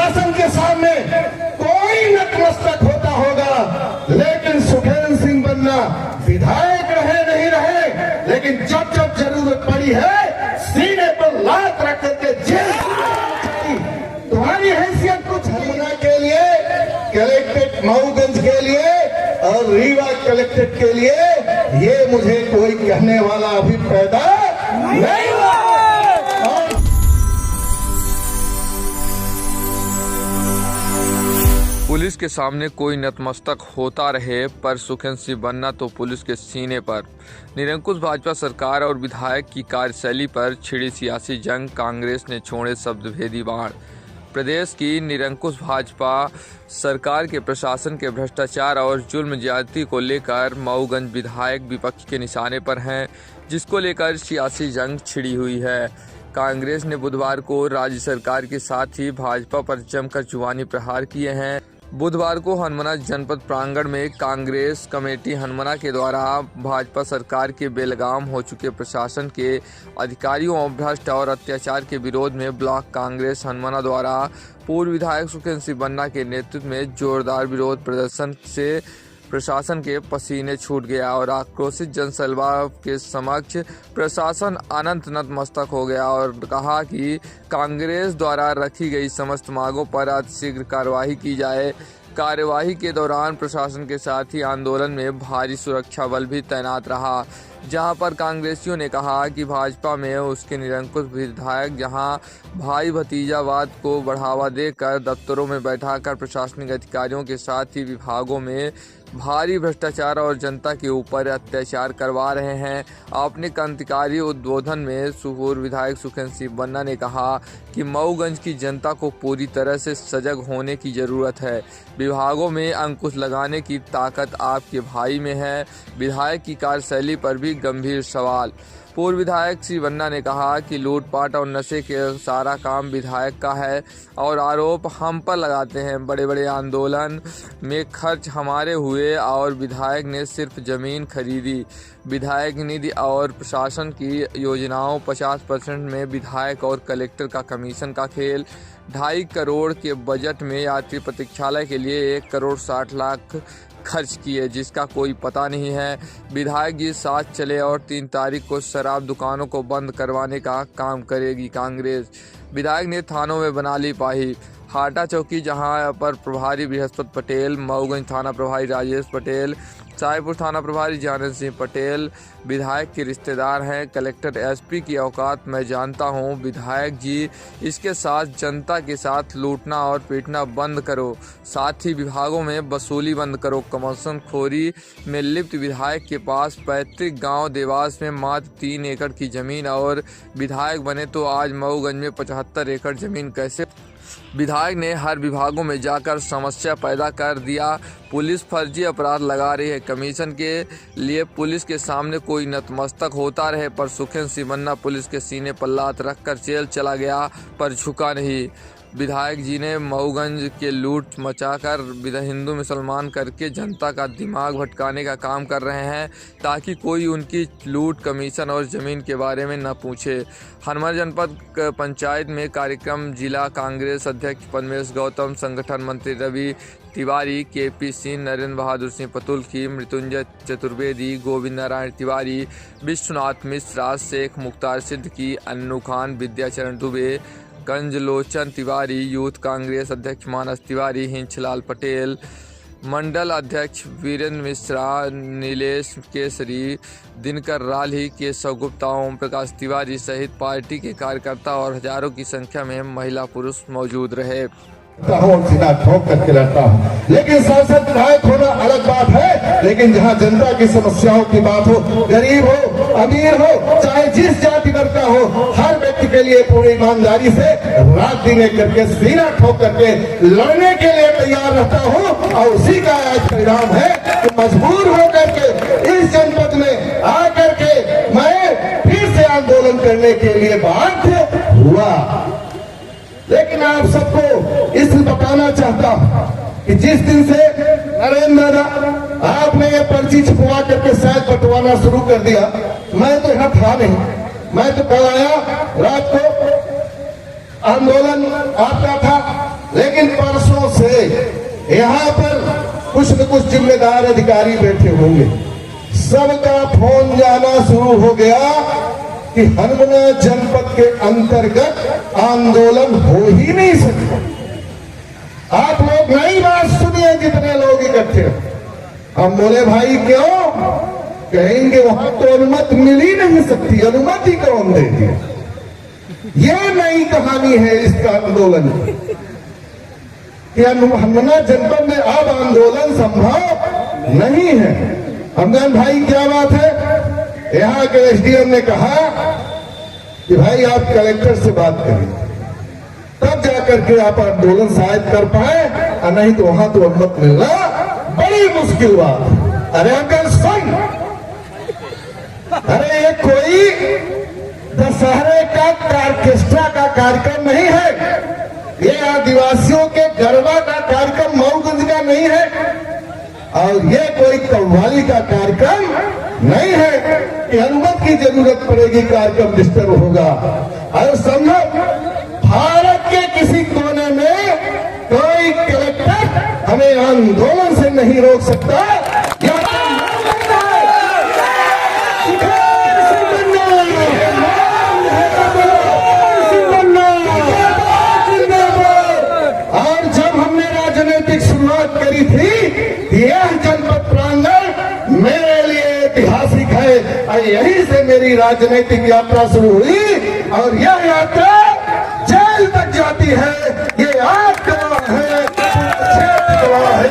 प्रशासन के सामने कोई नतमस्तक होता होगा, लेकिन सुखेंद्र सिंह बन्ना विधायक रहे नहीं रहे, लेकिन जब जब जरूरत पड़ी है सीने पर लात रख करके जेल। तुम्हारी हैसियत कुछ हरमुना के लिए, कलेक्ट्रेट मऊगंज के लिए और रीवा कलेक्ट्रेट के लिए, ये मुझे कोई कहने वाला अभी पैदा नहीं हुआ। पुलिस के सामने कोई नतमस्तक होता रहे, पर सुखेंद्र सिंह बन्ना तो पुलिस के सीने पर। निरंकुश भाजपा सरकार और विधायक की कार्यशैली पर छिड़ी सियासी जंग, कांग्रेस ने छोड़े शब्दभेदी बाण। प्रदेश की निरंकुश भाजपा सरकार के प्रशासन के भ्रष्टाचार और जुल्म ज्यादती को लेकर मऊगंज विधायक विपक्ष के निशाने पर हैं, जिसको लेकर सियासी जंग छिड़ी हुई है। कांग्रेस ने बुधवार को राज्य सरकार के साथ ही भाजपा पर जमकर जुबानी प्रहार किए हैं। बुधवार को हनुमाना जनपद प्रांगण में कांग्रेस कमेटी हनुमाना के द्वारा भाजपा सरकार के बेलगाम हो चुके प्रशासन के अधिकारियों और भ्रष्ट और अत्याचार के विरोध में ब्लॉक कांग्रेस हनुमाना द्वारा पूर्व विधायक सुखेंद्र सिंह बन्ना के नेतृत्व में जोरदार विरोध प्रदर्शन से प्रशासन के पसीने छूट गया और आक्रोशित जनसलवा के समक्ष प्रशासन अनंत नतमस्तक हो गया और कहा कि कांग्रेस द्वारा रखी गई समस्त मांगों पर अतिशीघ्र कार्रवाई की जाए। कार्यवाही के दौरान प्रशासन के साथ ही आंदोलन में भारी सुरक्षा बल भी तैनात रहा, जहां पर कांग्रेसियों ने कहा कि भाजपा में उसके निरंकुश विधायक जहां भाई भतीजावाद को बढ़ावा देकर दफ्तरों में बैठाकर प्रशासनिक अधिकारियों के साथ ही विभागों में भारी भ्रष्टाचार और जनता के ऊपर अत्याचार करवा रहे हैं। अपने क्रांतिकारी उद्बोधन में पूर्व विधायक सुखेंद्र सिंह बन्ना ने कहा कि मऊगंज की जनता को पूरी तरह से सजग होने की जरूरत है। विभागों में अंकुश लगाने की ताकत आपके भाई में है। विधायक की कार्यशैली पर भी गंभीर सवाल। पूर्व विधायक श्री बन्ना ने कहा कि लूटपाट और नशे के सारा काम विधायक का है और आरोप हम पर लगाते हैं। बड़े बड़े आंदोलन में खर्च हमारे हुए और विधायक ने सिर्फ जमीन खरीदी। विधायक निधि और प्रशासन की योजनाओं 50% में विधायक और कलेक्टर का कमीशन का खेल। 2.5 करोड़ के बजट में यात्री प्रतीक्षालय के लिए 1 करोड़ 60 लाख खर्च किए, जिसका कोई पता नहीं है। विधायक जी साथ चले और 3 तारीख को शराब दुकानों को बंद करवाने का काम करेगी कांग्रेस। विधायक ने थानों में बना ली पाही। हाटा चौकी जहां पर प्रभारी बृहस्पति पटेल, मऊगंज थाना प्रभारी राजेश पटेल, साहेबपुर थाना प्रभारी जानन सिंह पटेल विधायक के रिश्तेदार हैं। कलेक्टर एसपी की औकात मैं जानता हूं। विधायक जी, इसके साथ जनता के साथ लूटना और पीटना बंद करो, साथ ही विभागों में वसूली बंद करो। कमीशन खोरी में लिप्त विधायक के पास पैतृक गांव देवास में मात्र 3 एकड़ की जमीन और विधायक बने तो आज मऊगंज में 75 एकड़ जमीन कैसे? विधायक ने हर विभागों में जाकर समस्या पैदा कर दिया। पुलिस फर्जी अपराध लगा रही है। कमीशन के लिए पुलिस के सामने कोई नतमस्तक होता रहे, पर सुखेंद्र सिंह बन्ना पुलिस के सीने पर लात रखकर जेल चला गया पर झुका नहीं। विधायक जी ने मऊगंज के लूट मचाकर हिंदू मुसलमान करके जनता का दिमाग भटकाने का काम कर रहे हैं, ताकि कोई उनकी लूट, कमीशन और ज़मीन के बारे में न पूछे। हनुमान जनपद पंचायत में कार्यक्रम जिला कांग्रेस अध्यक्ष पद्मेश गौतम, संगठन मंत्री रवि तिवारी, केपी सिंह, नरेंद्र बहादुर सिंह पतुल्की, मृत्युंजय चतुर्वेदी, गोविंद नारायण तिवारी, विश्वनाथ मिश्रा, शेख मुख्तार सिद्दीकी, अन्नू खान, विद्याचरण दुबे, कंजलोचन तिवारी, यूथ कांग्रेस अध्यक्ष मानस तिवारी, हिंचलाल पटेल, मंडल अध्यक्ष वीरेंद्र मिश्रा, नीलेश केसरी, दिनकर राली, केशव गुप्ता, ओम प्रकाश तिवारी सहित पार्टी के कार्यकर्ता और हजारों की संख्या में महिला पुरुष मौजूद रहे। सीधा ठोक करके रहता हूँ, लेकिन सांसद विधायक होना अलग बात है। लेकिन जहाँ जनता की समस्याओं की बात हो, गरीब हो, अमीर हो, चाहे जिस जाति वर्ग का हो, हर व्यक्ति के लिए पूरी ईमानदारी से रात दिन एक करके सीना ठोक करके लड़ने के लिए तैयार रहता हूँ। और उसी का आज परिणाम है कि मजबूर होकर के इस जनपद में आकर के मैं फिर से आंदोलन करने के लिए बाध्य हुआ। लेकिन आप सबको इसलिए बताना चाहता हूं कि जिस दिन से नरेंद्र दादा आपने ये पर्ची छपवा करके शायद बंटवाना शुरू कर दिया, मैं तो यहाँ था नहीं। मैं तो कल आया, रात को आंदोलन आपका था, लेकिन परसों से यहाँ पर कुछ न कुछ जिम्मेदार अधिकारी बैठे होंगे, सबका फोन जाना शुरू हो गया कि हनुमना जनपद के अंतर्गत आंदोलन हो ही नहीं सकता। आप लोग नई बात सुनिए, जितने लोग इकट्ठे हो। हम बोले भाई क्यों? कहेंगे वहां तो अनुमति मिल ही नहीं सकती, अनुमति कौन दे दिया? ये नई कहानी है इसका आंदोलन कि हनुमना जनपद में अब आंदोलन संभव नहीं है। हमदान भाई क्या बात है? यहाँ के एसडीएम ने कहा कि भाई आप कलेक्टर से बात करिए, तब जाकर के आप आंदोलन शायद कर पाए, और नहीं तो वहां तो अनुमति मिलना बड़ी मुश्किल बात। अरे अंकल सुन, अरे ये कोई दशहरे का ऑर्केस्ट्रा का कार्यक्रम नहीं है, ये आदिवासियों के गरबा का कार्यक्रम मऊगंज का नहीं है, और ये कोई कव्वाली का कार्यक्रम नहीं है कि अनुमति की जरूरत पड़ेगी, कार्यक्रम डिस्टर्ब होगा। और समझो, भारत के किसी कोने में कोई कलेक्टर हमें आंदोलन से नहीं रोक सकता। और जब हमने राजनीतिक शुरुआत करी थी, यह जनपद प्रांगण मेरे लिए ऐतिहासिक है, और यहीं से मेरी राजनीतिक यात्रा शुरू हुई, और यह यात्रा जेल तक जाती है। ये आप गवाह है, गवाह है।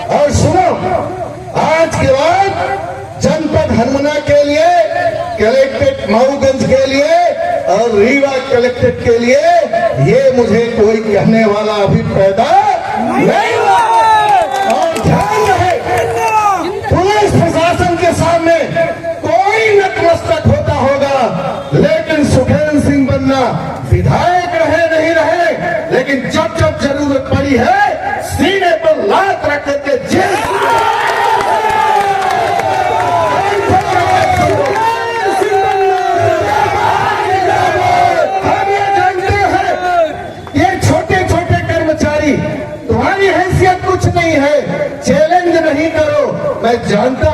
और सुनो, आज के बाद जनपद हनुमना के लिए, कलेक्ट्रेट मऊगंज के लिए और रीवा कलेक्ट्रेट के लिए ये मुझे कोई कहने वाला अभी पैदा नहीं हुआ। और ध्यान रहे, पुलिस प्रशासन के सामने कोई नतमस्तक होता होगा, लेकिन सुखेंद्र सिंह बन्ना विधायक रहे नहीं रहे, लेकिन जब जब जरूरत पड़ी है सीने पर लात रख करके जेल है। चैलेंज नहीं करो, मैं जानता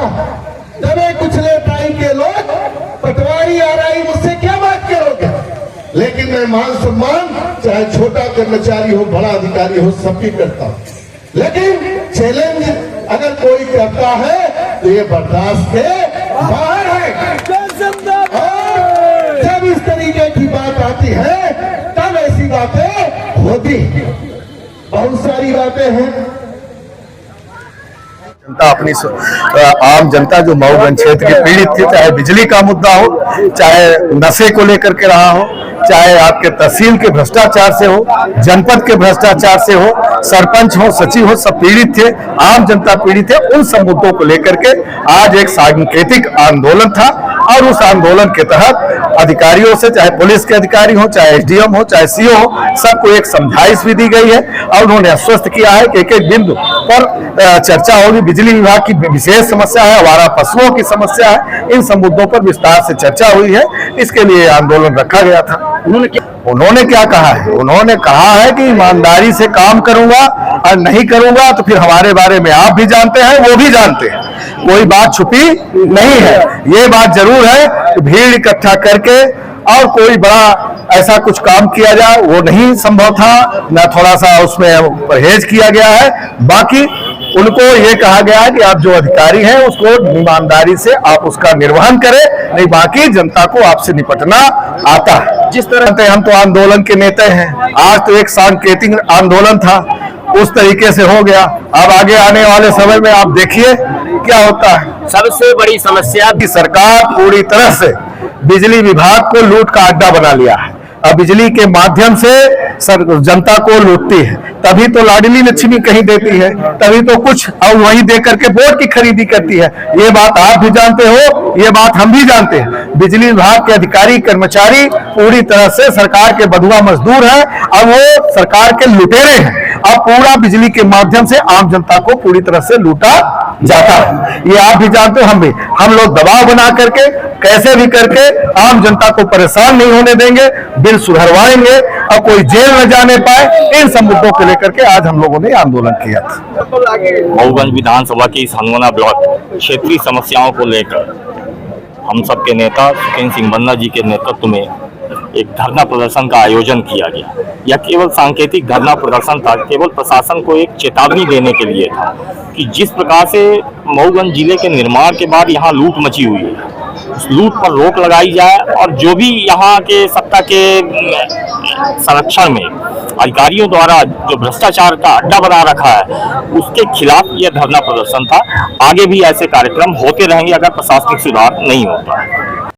दबे कुचले टाई के लोग, पटवारी आरआई मुझसे क्या बात करोगे, लेकिन मैं मान सम्मान चाहे छोटा कर्मचारी हो बड़ा अधिकारी हो सबकी करता हूं। लेकिन चैलेंज अगर कोई करता है तो ये बर्दाश्त के बाहर है। और जब इस तरीके की बात आती है तब ऐसी बातें होती, बहुत सारी बातें हैं। जनता अपनी आम जनता जो मऊगंज क्षेत्र की पीड़ित थी, चाहे बिजली का मुद्दा हो, चाहे नशे को लेकर के रहा हो, चाहे आपके तहसील के भ्रष्टाचार से हो, जनपद के भ्रष्टाचार से हो, सरपंच हो, सचिव हो, सब पीड़ित थे, आम जनता पीड़ित है। उन सब मुद्दों को लेकर के आज एक सांकेतिक आंदोलन था, और उस आंदोलन के तहत अधिकारियों से, चाहे पुलिस के अधिकारी हो, चाहे एसडीएम हो, चाहे सीओ हो, सबको एक समझाइश भी दी गई है, और उन्होंने आश्वस्त किया है कि एक एक बिंदु पर चर्चा होगी। बिजली विभाग की विशेष समस्या है, आवारा पशुओं की समस्या है, इन सब मुद्दों पर विस्तार से चर्चा हुई है, इसके लिए आंदोलन रखा गया था। उन्होंने क्या कहा है? उन्होंने कहा है कि ईमानदारी से काम करूंगा, और नहीं करूंगा तो फिर हमारे बारे में आप भी जानते हैं, वो भी जानते हैं, कोई बात छुपी नहीं है। ये बात जरूर है कि भीड़ इकट्ठा करके और कोई बड़ा ऐसा कुछ काम किया जाए वो नहीं संभव था, न थोड़ा सा उसमें परहेज किया गया है। बाकी उनको ये कहा गया है कि आप जो अधिकारी हैं उसको ईमानदारी से आप उसका निर्वहन करें, नहीं बाकी जनता को आपसे निपटना आता है। जिस तरह से हम तो आंदोलन के नेता हैं, आज तो एक सांकेतिक आंदोलन था, उस तरीके से हो गया। अब आगे आने वाले समय में आप देखिए क्या होता है। सबसे बड़ी समस्या की सरकार पूरी तरह से बिजली विभाग को लूट का अड्डा बना लिया है। अब बिजली के माध्यम से जनता को लूटती है, तभी तो लाडली लक्ष्मी कहीं देती है, तभी तो कुछ और वही दे करके वोट की खरीदी करती है। ये बात आप भी जानते हो, ये बात हम भी जानते हैं। बिजली विभाग के अधिकारी कर्मचारी पूरी तरह से सरकार के बंधुआ मजदूर हैं, और वो सरकार के लुटेरे हैं। अब पूरा बिजली के माध्यम से आम जनता को पूरी तरह से लूटा जाता है। ये आप भी जानते हो, हम लोग दबाव बना करके कैसे भी करके आम जनता को परेशान नहीं होने देंगे, बिल सुधरवाएंगे और कोई जेल न जाने पाए। इन सब मुद्दों को लेकर के आज हम लोगों ने आंदोलन किया था। मऊगंज विधानसभा की इस हनुमाना ब्लॉक क्षेत्रीय समस्याओं को लेकर हम सब के नेता सुखेंद्र सिंह बन्ना जी के नेतृत्व में एक धरना प्रदर्शन का आयोजन किया गया। यह केवल सांकेतिक धरना प्रदर्शन था, केवल प्रशासन को एक चेतावनी देने के लिए था कि जिस प्रकार से मऊगंज जिले के निर्माण के बाद यहाँ लूट मची हुई है, उस लूट पर रोक लगाई जाए और जो भी यहाँ के सत्ता के संरक्षण में अधिकारियों द्वारा जो भ्रष्टाचार का अड्डा बना रखा है, उसके खिलाफ यह धरना प्रदर्शन था। आगे भी ऐसे कार्यक्रम होते रहेंगे अगर प्रशासनिक सुधार नहीं होता है।